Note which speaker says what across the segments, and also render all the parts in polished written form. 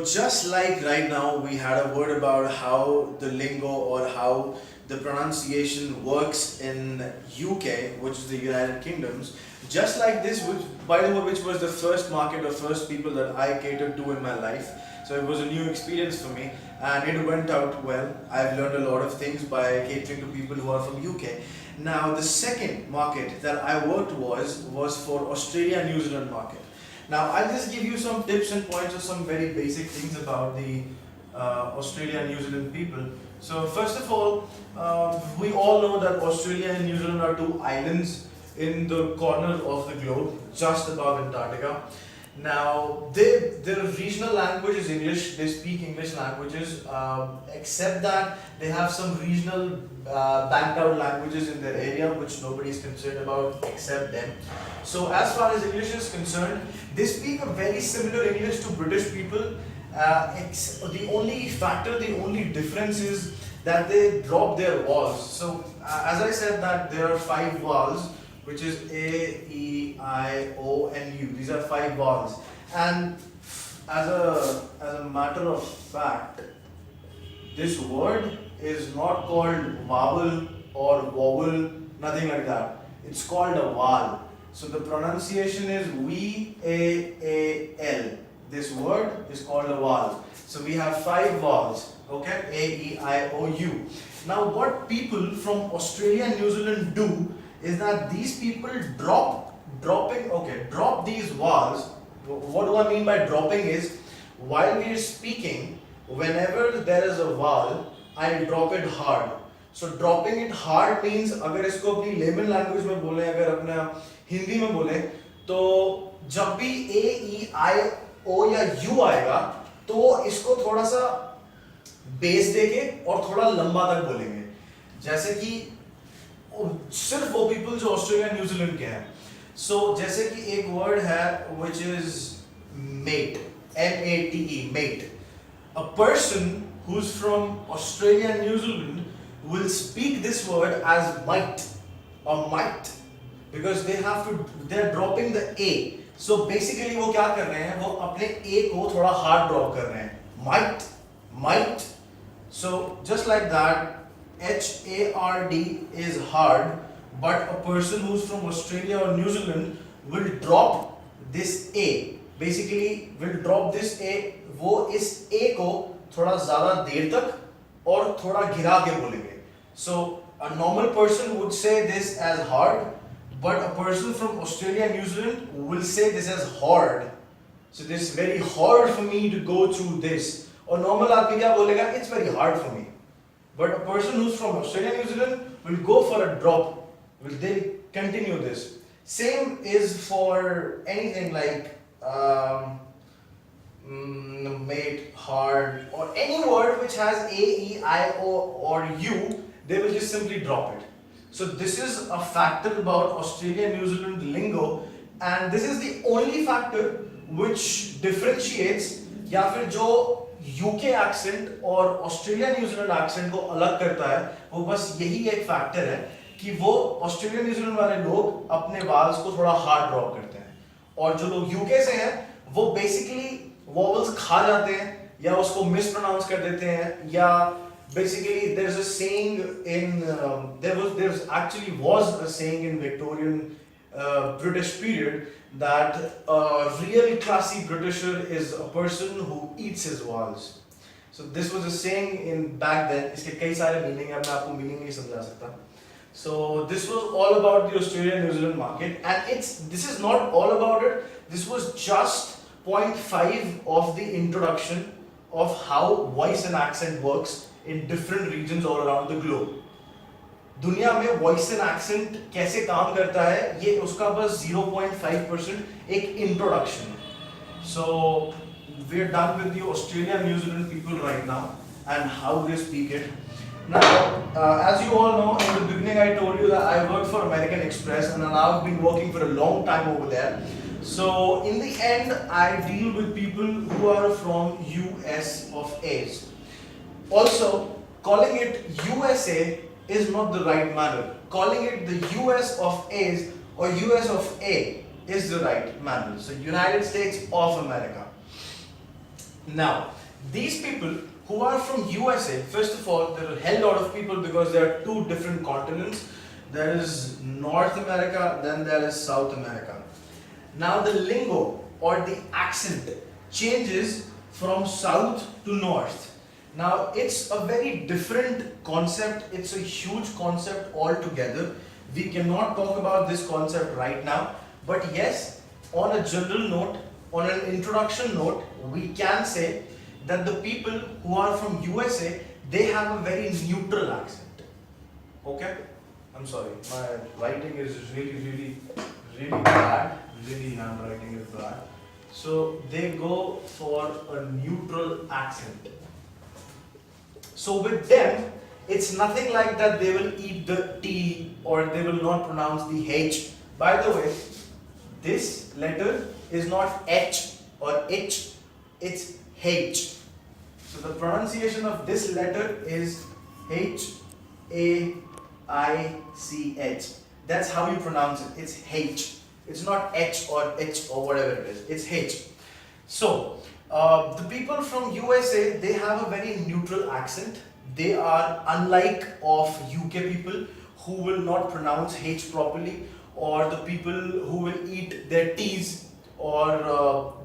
Speaker 1: Just like right now, we had a word about how the lingo or how the pronunciation works in UK, which is the United Kingdoms. Just like this, which by the way, which was the first market or first people that I catered to in my life. So it was a new experience for me, and it went out well. I've learned a lot of things by catering to people who are from UK. Now, the second market that I worked was for Australia New Zealand market. Now, I'll just give you some tips and points or some very basic things about the Australia and New Zealand people. So, first of all, we all know that Australia and New Zealand are two islands in the corner of the globe, just above Antarctica. Now, their regional language is English. They speak English languages, except that they have some regional banked out languages in their area, which nobody is concerned about except them. So, as far as English is concerned, they speak a very similar English to British people. The only factor, the only difference is that they drop their vowels. So, as I said, that there are 5 vowels, which is A, E, I, O, and U. These are 5 vowels. And as a matter of fact, this word is not called vowel or vowel, nothing like that. It's called a vowel. So the pronunciation is V-A-A-L. This word is called a vowel. So we have 5 vowels, okay? A, E, I, O, U. Now what people from Australia and New Zealand do is that these people drop these vowels. What do I mean by dropping is, while we are speaking, whenever there is a vowel, I drop it hard. So dropping it hard means, अगर इसको अपनी layman language में बोले, अगर अपना हिंदी में बोले, तो जब भी A, E, I, O या U आएगा, तो इसको थोड़ा सा बेस देके और थोड़ा लंबा तक बोलेंगे. जैसे कि सिर्फ वो पीपल जो ऑस्ट्रेलिया न्यूजीलैंड के हैं. सो जैसे कि एक वर्ड है which is mate, M-A-T-E, mate. A person who's from Australia and New Zealand will speak this word as might or might, because they're dropping the A. So basically वो क्या कर रहे हैं, वो अपने A को थोड़ा hard drop कर रहे हैं. Might. So just like that, H-A-R-D is hard, but a person who's from Australia or New Zealand will drop this A. Basically will drop this A, वो इस A को थोड़ा ज़्यादा देर तक और थोड़ा गिरा के बोलेंगे. So a normal person would say this as hard, but a person from Australia and New Zealand will say this as hard. So this is very hard for me to go through this. और normal आदमी क्या बोलेगा? It's very hard for me. But a person who's from Australia and New Zealand will go for a drop. They'll continue this. Same is for anything like mate, hard, or any word which has A, E, I, O, or U, they will just simply drop it. So this is a factor about Australia and New Zealand lingo, and this is the only factor which differentiates या फिर जो UK accent और Australia New Zealand accent को अलग करता है, वो बस यही एक फैक्टर है कि वो ऑस्ट्रेलिया न्यूजीलैंड वाले लोग अपने वावल्स को थोड़ा हार्ड ड्रॉप करते हैं, और जो लोग यूके से हैं वो बेसिकली वॉवल्स खा जाते हैं या उसको मिस प्रोनाउंस कर देते हैं, या basically there's a saying in there's actually was a saying in Victorian British period that a real classy Britisher is a person who eats his vowels. So this was a saying in back then. इसके कई सारे meaning है, मैं आपको meaning नहीं समझा सकता. So this was all about the Australia New Zealand market, and this is not all about it. This was just 0.5 of the introduction of how voice and accent works in different regions all around the globe. दुनिया में voice and accent कैसे काम करता है, ये उसका बस 0.5% एक introduction है. So we're done with the Australian New Zealand people right now and how they speak it. Now, as you all know, in the beginning I told you that I worked for American Express and now I've been working for a long time over there. So in the end, I deal with people who are from US of A's. Also, calling it USA is not the right manner. Calling it the US of A's or US of A is the right manner. So United States of America. Now, these people who are from USA, first of all, there are a hell lot of people because there are two different continents. There is North America, then there is South America. Now the lingo or the accent changes from south to north. Now it's a very different concept, it's a huge concept altogether. We cannot talk about this concept right now, but yes, on a general note, on an introduction note, we can say that the people who are from USA, they have a very neutral accent. Okay? I'm sorry, my writing is really bad. Really, handwriting is bad. So they go for a neutral accent. So with them, it's nothing like that they will eat the T or they will not pronounce the H. By the way, this letter is not H or H, it's H. So the pronunciation of this letter is H-A-I-C-H. That's how you pronounce it, it's H. It's not H or H or whatever it is, it's H. So, the people from USA, they have a very neutral accent. They are unlike of UK people who will not pronounce H properly, or the people who will eat their T's, or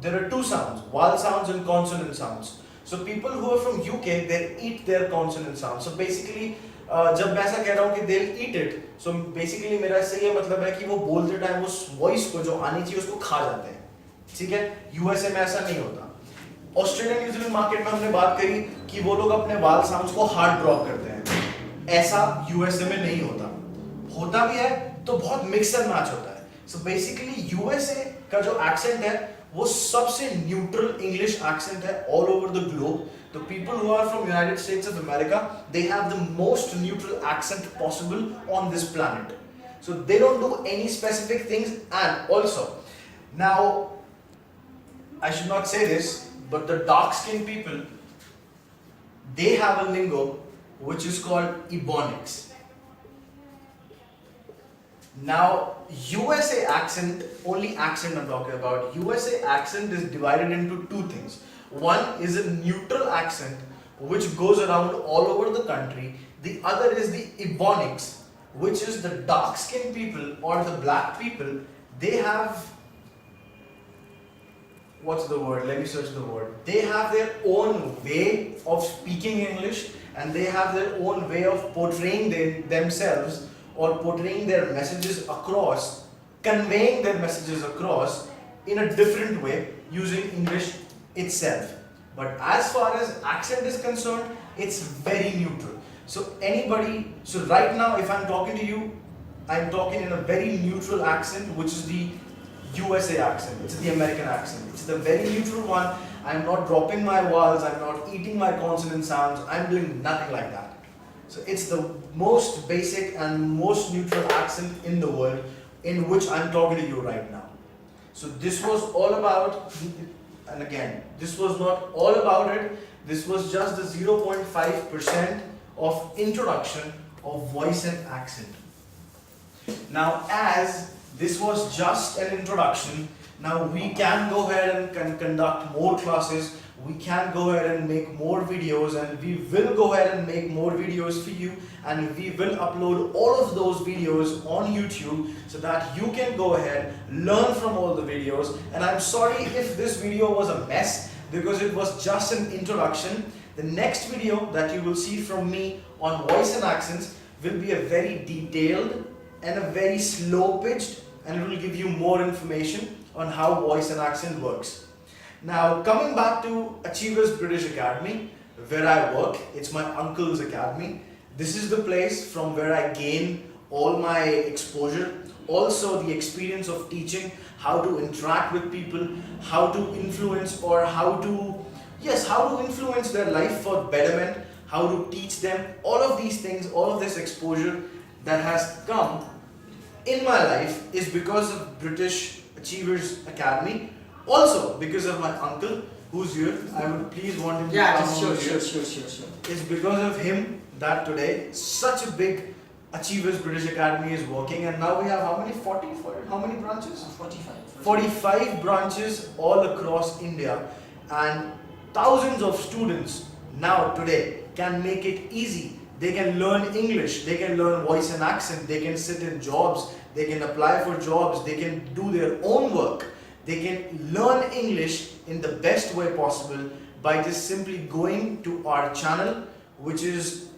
Speaker 1: there are two sounds, vowel sounds and consonant sounds. So people who are from UK, they eat their consonant sounds. So basically, जब मैं ऐसा कह रहा हूँ कि they'll eat it, so basically मेरा इससे ये मतलब है कि वो बोलते टाइम उस वॉइस को जो आनी चाहिए उसको खा जाते हैं, ठीक है? यूएसए में ऐसा नहीं होता. ऑस्ट्रेलिया न्यूजीलैंड मार्केट में हमने बात करी कि वो लोग अपने वाल साउंड्स को हार्ड ड्रॉप करते हैं, ऐसा यूएसए में नहीं होता. होता भी है तो बहुत मिक्स एंड मैच होता है. सो बेसिकली यूएसए का जो एक्सेंट है वो सबसे न्यूट्रल इंग्लिश एक्सेंट है all over the globe. The people who are from United States of America, they have the most neutral accent possible on this planet. So they don't do any specific things. And also, now I should not say this, but the dark-skinned people, they have a lingo which is called Ebonics. Now USA accent, only accent I'm talking about, USA accent is divided into two things. One is a neutral accent which goes around all over the country. The other is the Ebonics, which is the dark-skinned people or the black people. They have, what's the word? Let me search the word. They have their own way of speaking English, and they have their own way of portraying themselves or portraying their messages across, conveying their messages across in a different way using English itself. But as far as accent is concerned, it's very neutral. So right now if I'm talking to you, I'm talking in a very neutral accent, which is the USA accent, it's the American accent. It's the very neutral one. I'm not dropping my vowels, I'm not eating my consonant sounds, I'm doing nothing like that. So it's the most basic and most neutral accent in the world in which I'm talking to you right now. So this was all about, and again, this was not all about it, this was just the 0.5% of introduction of voice and accent. Now as this was just an introduction, now we can go ahead and conduct more classes, we can go ahead and make more videos, and we will go ahead and make more videos for you, and we will upload all of those videos on YouTube so that you can go ahead, learn from all the videos. And I'm sorry if this video was a mess because it was just an introduction. The next video that you will see from me on voice and accents will be a very detailed and a very slow pitched, and it will give you more information on how voice and accent works. Now coming back to Achievers British Academy, where I work, it's my uncle's academy. This is the place from where I gain all my exposure, also the experience of teaching, how to interact with people, how to influence or how to influence their life for betterment, how to teach them, all of these things, all of this exposure that has come in my life is because of British Achievers Academy. Also, because of my uncle, who's here, I would please want him to come over here. Sure. It's because of him that today such a big Achievers British Academy is working, and now we have how many? 40? How many branches?
Speaker 2: 45.
Speaker 1: 45 branches all across India, and thousands of students now today can make it easy. They can learn English, they can learn voice and accent, they can sit in jobs, they can apply for jobs, they can do their own work. They can learn English in the best way possible by just simply going to our channel, which is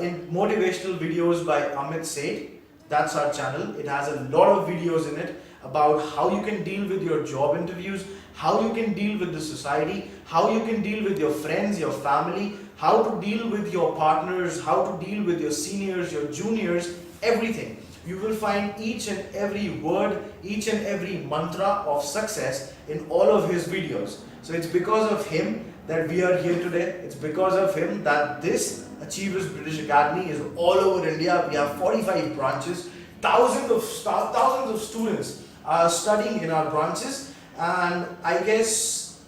Speaker 1: in motivational videos by Amit Seth. That's our channel. It has a lot of videos in it about how you can deal with your job interviews, how you can deal with the society, how you can deal with your friends, your family, how to deal with your partners, how to deal with your seniors, your juniors, everything. You will find each and every word, each and every mantra of success in all of his videos. So it's because of him that we are here today. It's because of him that this Achievers British Academy is all over India. We have 45 branches, thousands of students are studying in our branches, and I guess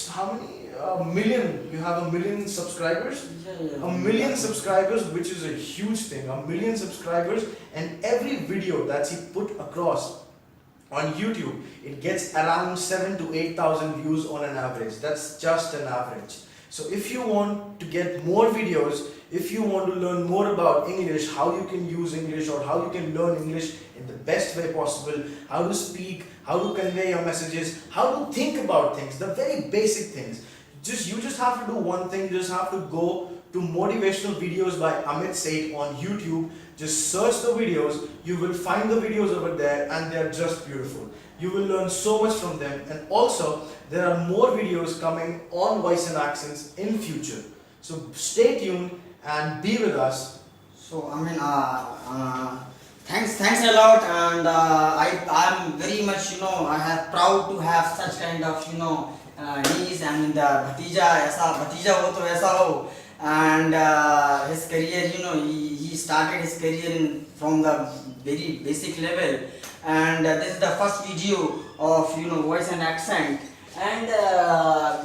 Speaker 1: how many? A million. You have a million subscribers. A million subscribers, which is a huge thing. A million subscribers, and every video that's he put across on YouTube, it gets around 7,000 to 8,000 views on an average. That's just an average. So if you want to get more videos, if you want to learn more about English, how you can use English or how you can learn English in the best way possible, how to speak, how to convey your messages, how to think about things, the very basic things. You just have to do one thing. You just have to go to motivational videos by Amit Seth on YouTube. Just search the videos. You will find the videos over there, and they are just beautiful. You will learn so much from them, and also there are more videos coming on voice and accents in future. So stay tuned and be with us.
Speaker 2: So thanks a lot, and I'm very much I have proud to have such kind of niece, and bhatija ho to aisa ho, and his career he started his career from the very basic level, and this is the first video of voice and accent, and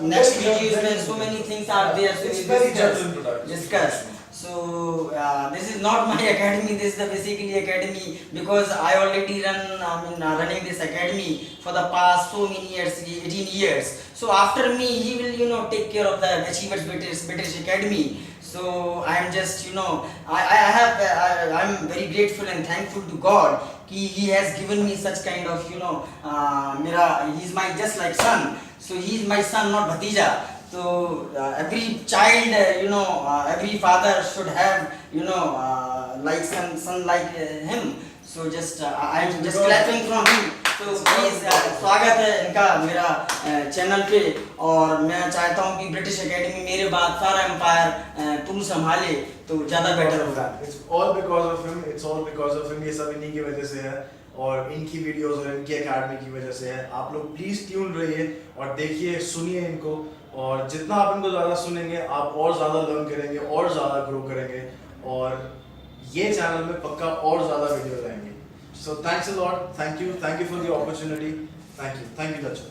Speaker 2: next videos when so many things are there, so
Speaker 1: it's
Speaker 2: we
Speaker 1: very gentle
Speaker 2: discuss. So this is not my academy. This is the basically academy, because I already running this academy for the past so many years, 18 years. So after me, he will take care of the Achievers British Academy. So I am just I'm very grateful and thankful to God. He has given me such kind of he's my just like son. So he's my son, not bhatija. So every child, every father should have, like son like him. So just I am just clapping from him. तो please स्वागत है इनका मेरा channel पे, और मैं चाहता हूँ कि ब्रिटिश एकेडमी मेरे बाद सारा एम्पायर तुम संभाले तो ज़्यादा बेटर होगा.
Speaker 1: It's all because of him. It's all because of him. ये सब इन्हीं की वजह से है, और इनकी वीडियोस और इनकी एकेडमी की वजह से है. आप लोग प्लीज़ ट्यून रहिए और देखिए, सुनिए इनको, और जितना आप इनको ज़्यादा सुनेंगे आप और ज़्यादा लर्न करेंगे और ज़्यादा ग्रो करेंगे, और ये चैनल में पक्का और ज़्यादा वीडियोस आएंगे. So thanks a lot. Thank you for the opportunity. Thank you, Dachau.